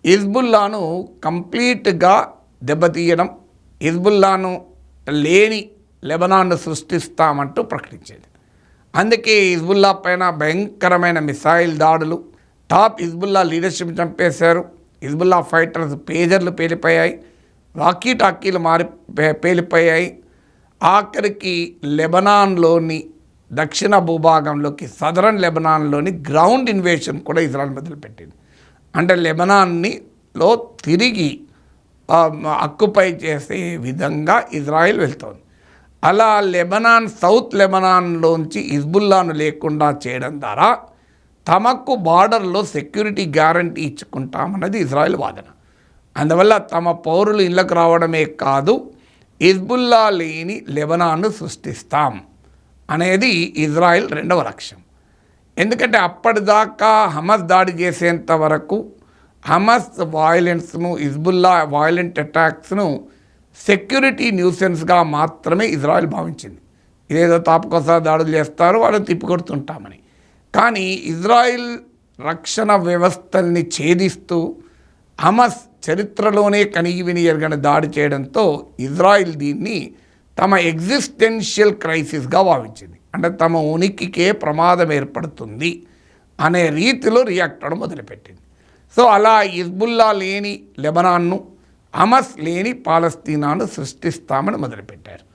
హిజ్బుల్లాను కంప్లీట్గా దెబ్బతీయడం, హిజ్బుల్లాను లేని లెబనాన్ను సృష్టిస్తామంటూ ప్రకటించేది. అందుకే హిజ్బుల్లా పైన భయంకరమైన మిసైల్ దాడులు, టాప్ హిజ్బుల్లా లీడర్షిప్ చంపేశారు. హిజ్బుల్లా ఫైటర్స్ పేజర్లు పేలిపోయాయి, వాకీ టాకీలు పేలిపోయాయి. ఆఖరికి లెబనాన్లోని దక్షిణ భూభాగంలోకి సదరన్ లెబనాన్లోని గ్రౌండ్ ఇన్వేషన్ కూడా ఇజ్రాయెల్ మొదలుపెట్టింది. అంటే లెబనాన్లో తిరిగి అక్కుపై చేసే విధంగా ఇజ్రాయెల్ వెళ్తోంది. అలా లెబనాన్, సౌత్ లెబనాన్లోంచి హిజ్బుల్లాను లేకుండా చేయడం ద్వారా తమకు బార్డర్లో సెక్యూరిటీ గ్యారంటీ ఇచ్చుకుంటామన్నది ఇజ్రాయెల్ వాదన. అందువల్ల తమ పౌరులు ఇళ్లకు రావడమే కాదు, హిజ్బుల్లా లేని లెబనాన్ను సృష్టిస్తాం అనేది ఇజ్రాయెల్ రెండవ లక్ష్యం. ఎందుకంటే అప్పటిదాకా హమస్ దాడి చేసేంత వరకు హమస్ వాయిలెన్స్ను, హిజ్బుల్లా వాయిలెంట్ అటాక్స్ను సెక్యూరిటీ న్యూసెన్స్గా మాత్రమే ఇజ్రాయెల్ భావించింది. ఇదేదో తాపకోసా దాడులు చేస్తారు, వాళ్ళని తిప్పికొడుతుంటామని. కానీ ఇజ్రాయెల్ రక్షణ వ్యవస్థల్ని ఛేదిస్తూ హమస్ చరిత్రలోనే కనిగి విని ఎరగని దాడి చేయడంతో ఇజ్రాయెల్ దీన్ని తమ ఎగ్జిస్టెన్షియల్ క్రైసిస్గా భావించింది. అంటే తమ ఉనికికే ప్రమాదం ఏర్పడుతుంది అనే రీతిలో రియాక్ట్ అవ్వడం మొదలుపెట్టింది. సో అలా హిజ్బుల్లా లేని లెబనాన్ను, హమస్ లేని పాలస్తీనాను సృష్టిస్తామని మొదలుపెట్టారు.